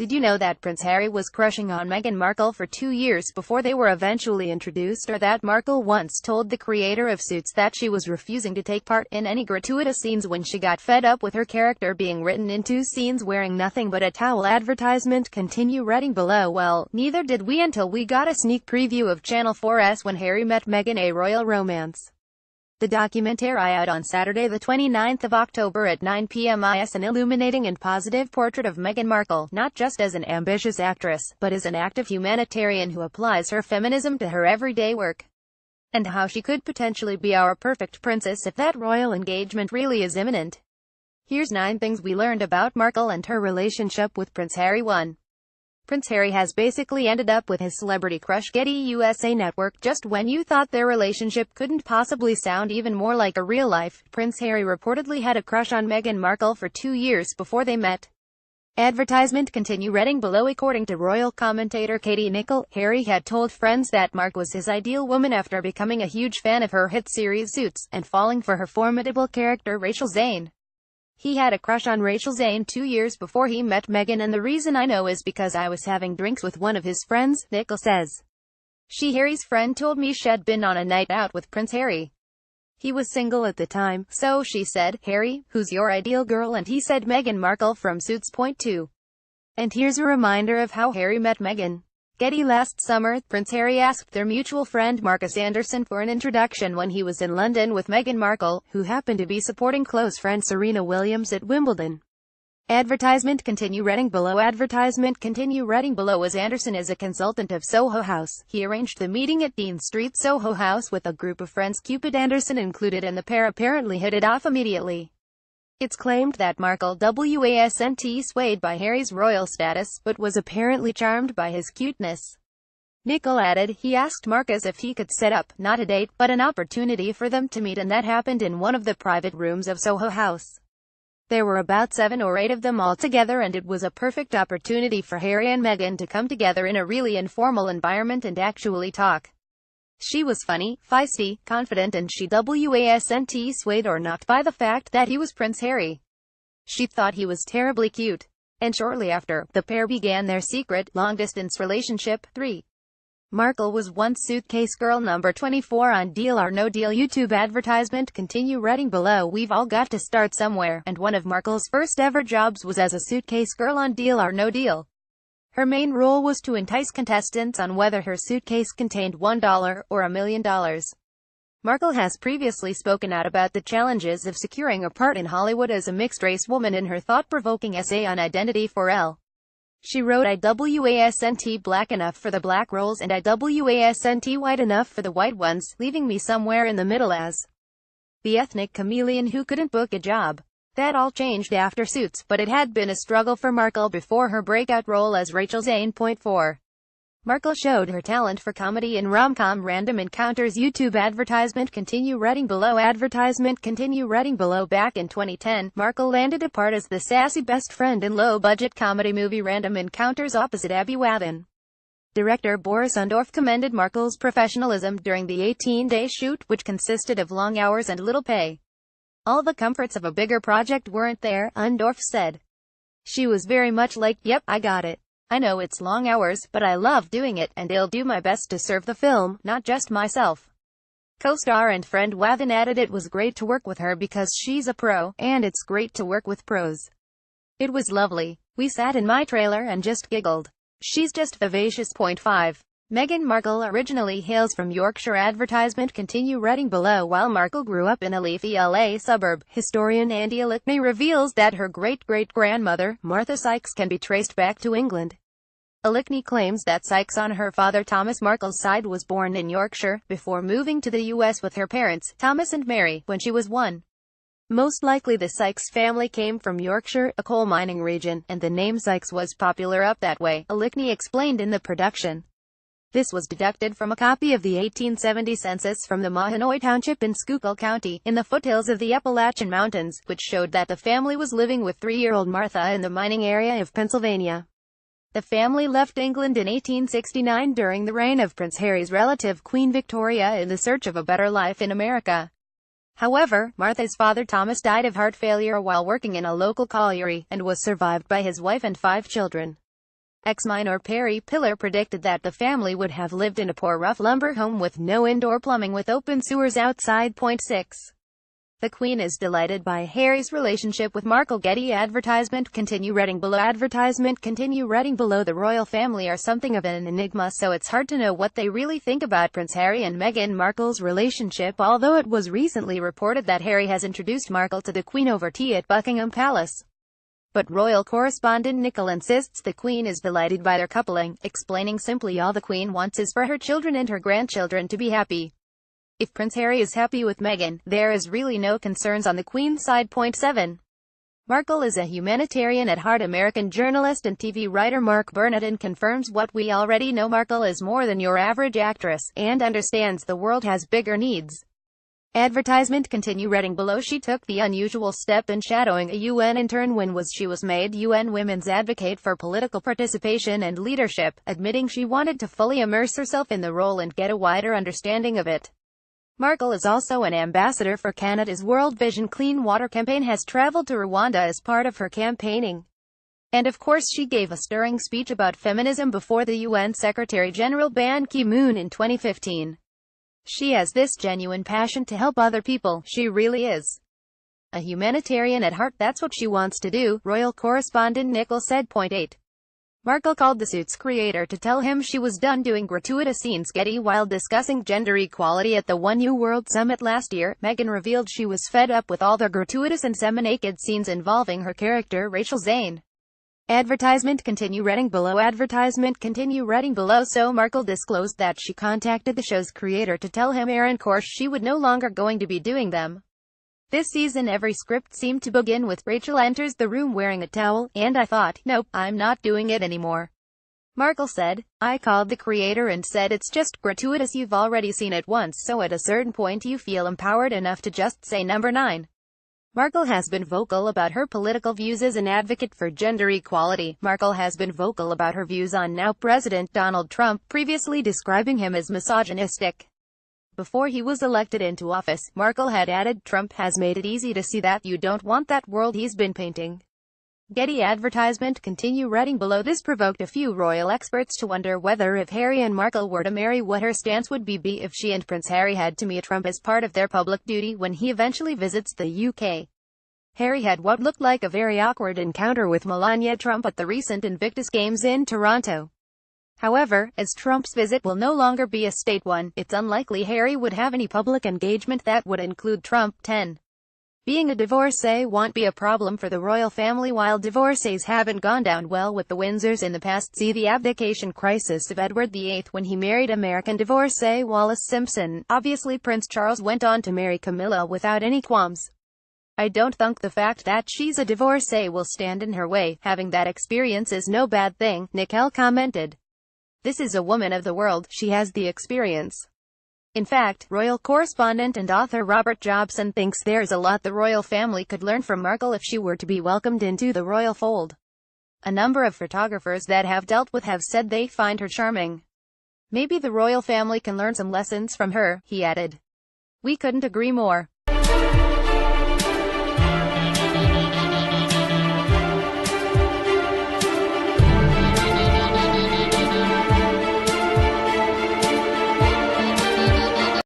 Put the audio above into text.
Did you know that Prince Harry was crushing on Meghan Markle for 2 years before they were eventually introduced, or that Markle once told the creator of Suits that she was refusing to take part in any gratuitous scenes when she got fed up with her character being written into scenes wearing nothing but a towel? Advertisement continue reading below. Well, neither did we until we got a sneak preview of Channel 4's When Harry Met Meghan, A Royal Romance. The documentary out on Saturday the 29th of October at 9 p.m. is an illuminating and positive portrait of Meghan Markle, not just as an ambitious actress, but as an active humanitarian who applies her feminism to her everyday work, and how she could potentially be our perfect princess if that royal engagement really is imminent. Here's 9 things we learned about Markle and her relationship with Prince Harry. 1. Prince Harry has basically ended up with his celebrity crush. Getty USA Network. Just when you thought their relationship couldn't possibly sound even more like a real life, Prince Harry reportedly had a crush on Meghan Markle for 2 years before they met. Advertisement continue reading below. According to royal commentator Katie Nicholl, Harry had told friends that Mark was his ideal woman after becoming a huge fan of her hit series Suits, and falling for her formidable character Rachel Zane. He had a crush on Rachel Zane 2 years before he met Meghan, and the reason I know is because I was having drinks with one of his friends, Nicholl says. Harry's friend told me she'd been on a night out with Prince Harry. He was single at the time, so she said, "Harry, who's your ideal girl?" And he said Meghan Markle from Suits. 2. And here's a reminder of how Harry met Meghan. Getty. Last summer, Prince Harry asked their mutual friend Marcus Anderson for an introduction when he was in London with Meghan Markle, who happened to be supporting close friend Serena Williams at Wimbledon. Advertisement continue reading below. Advertisement continue reading below. As Anderson is a consultant of Soho House, he arranged the meeting at Dean Street, Soho House, with a group of friends, Cupid Anderson included, and the pair apparently hit it off immediately. It's claimed that Markle wasn't swayed by Harry's royal status, but was apparently charmed by his cuteness. Nicholl added, he asked Marcus if he could set up, not a date, but an opportunity for them to meet, and that happened in one of the private rooms of Soho House. There were about 7 or 8 of them all together, and it was a perfect opportunity for Harry and Meghan to come together in a really informal environment and actually talk. She was funny, feisty, confident, and she wasn't swayed or knocked by the fact that he was Prince Harry. She thought he was terribly cute. And shortly after, the pair began their secret, long-distance relationship. 3. Markle was once suitcase girl number 24 on Deal or No Deal. YouTube advertisement continue reading below. We've all got to start somewhere, and one of Markle's first ever jobs was as a suitcase girl on Deal or No Deal. Her main role was to entice contestants on whether her suitcase contained $1 or $1 million. Markle has previously spoken out about the challenges of securing a part in Hollywood as a mixed-race woman in her thought-provoking essay on Identity for Elle. She wrote, "I wasn't black enough for the black roles, and I wasn't white enough for the white ones, leaving me somewhere in the middle as the ethnic chameleon who couldn't book a job." That all changed after Suits, but it had been a struggle for Markle before her breakout role as Rachel Zane. 4. Markle showed her talent for comedy in rom-com Random Encounters. YouTube advertisement continue reading below. Advertisement continue reading below. Back in 2010, Markle landed a part as the sassy best friend in low-budget comedy movie Random Encounters opposite Abby Wathan. Director Boris Undorf commended Markle's professionalism during the 18-day shoot, which consisted of long hours and little pay. All the comforts of a bigger project weren't there, Undorf said. She was very much like, "Yep, I got it. I know it's long hours, but I love doing it, and I'll do my best to serve the film, not just myself." Co-star and friend Wathan added, "It was great to work with her because she's a pro, and it's great to work with pros. It was lovely. We sat in my trailer and just giggled. She's just vivacious." 5. Meghan Markle originally hails from Yorkshire. Advertisement continue reading below. While Markle grew up in a leafy LA suburb, historian Andy Alickney reveals that her great-great-grandmother, Martha Sykes, can be traced back to England. Alickney claims that Sykes on her father Thomas Markle's side was born in Yorkshire, before moving to the US with her parents, Thomas and Mary, when she was 1. Most likely the Sykes family came from Yorkshire, a coal mining region, and the name Sykes was popular up that way, Alickney explained in the production. This was deducted from a copy of the 1870 census from the Mahanoy Township in Schuylkill County, in the foothills of the Appalachian Mountains, which showed that the family was living with 3-year-old Martha in the mining area of Pennsylvania. The family left England in 1869 during the reign of Prince Harry's relative Queen Victoria in the search of a better life in America. However, Martha's father Thomas died of heart failure while working in a local colliery, and was survived by his wife and 5 children. Ex-miner Perry Pillar predicted that the family would have lived in a poor rough lumber home with no indoor plumbing with open sewers outside. 6. The Queen is delighted by Harry's relationship with Markle. Getty advertisement continue reading below. Advertisement continue reading below. The royal family are something of an enigma, so it's hard to know what they really think about Prince Harry and Meghan Markle's relationship, although it was recently reported that Harry has introduced Markle to the Queen over tea at Buckingham Palace. But royal correspondent Nicole insists the Queen is delighted by their coupling, explaining simply all the Queen wants is for her children and her grandchildren to be happy. If Prince Harry is happy with Meghan, there is really no concerns on the Queen's side. 7. Markle is a humanitarian at heart. American journalist and TV writer Mark Burnett confirms what we already know. Markle is more than your average actress, and understands the world has bigger needs. Advertisement continue reading below. She took the unusual step in shadowing a UN intern when she was made UN Women's Advocate for Political Participation and Leadership, admitting she wanted to fully immerse herself in the role and get a wider understanding of it. Markle is also an ambassador for Canada's World Vision Clean Water campaign, has traveled to Rwanda as part of her campaigning. And of course she gave a stirring speech about feminism before the UN Secretary-General Ban Ki-moon in 2015. She has this genuine passion to help other people. She really is a humanitarian at heart. That's what she wants to do, royal correspondent Nicole said. 8. Markle called the Suits creator to tell him she was done doing gratuitous scenes. Getty. While discussing gender equality at the One U World Summit last year, Meghan revealed she was fed up with all the gratuitous and semi-naked scenes involving her character Rachel Zane. Advertisement continue reading below. Advertisement continue reading below. So Markle disclosed that she contacted the show's creator to tell him Aaron course she would no longer going to be doing them. This season every script seemed to begin with Rachel enters the room wearing a towel, and I thought, nope, I'm not doing it anymore. Markle said, I called the creator and said it's just gratuitous, you've already seen it once, so at a certain point you feel empowered enough to just say number 9. Markle has been vocal about her political views as an advocate for gender equality. Markle has been vocal about her views on now President Donald Trump, previously describing him as misogynistic. Before he was elected into office, Markle had added, Trump has made it easy to see that you don't want that world he's been painting. Getty advertisement continue reading below. This provoked a few royal experts to wonder whether if Harry and Markle were to marry what her stance would be if she and Prince Harry had to meet Trump as part of their public duty when he eventually visits the UK. Harry had what looked like a very awkward encounter with Melania Trump at the recent Invictus Games in Toronto. However, as Trump's visit will no longer be a state one, it's unlikely Harry would have any public engagement that would include Trump. 10. Being a divorcee won't be a problem for the royal family. While divorcees haven't gone down well with the Windsors in the past, see the abdication crisis of Edward VIII when he married American divorcee Wallis Simpson. Obviously Prince Charles went on to marry Camilla without any qualms. I don't think the fact that she's a divorcee will stand in her way. Having that experience is no bad thing, Nicole commented. This is a woman of the world, she has the experience. In fact, royal correspondent and author Robert Jobson thinks there's a lot the royal family could learn from Markle if she were to be welcomed into the royal fold. A number of photographers that have dealt with have said they find her charming. Maybe the royal family can learn some lessons from her, he added. We couldn't agree more.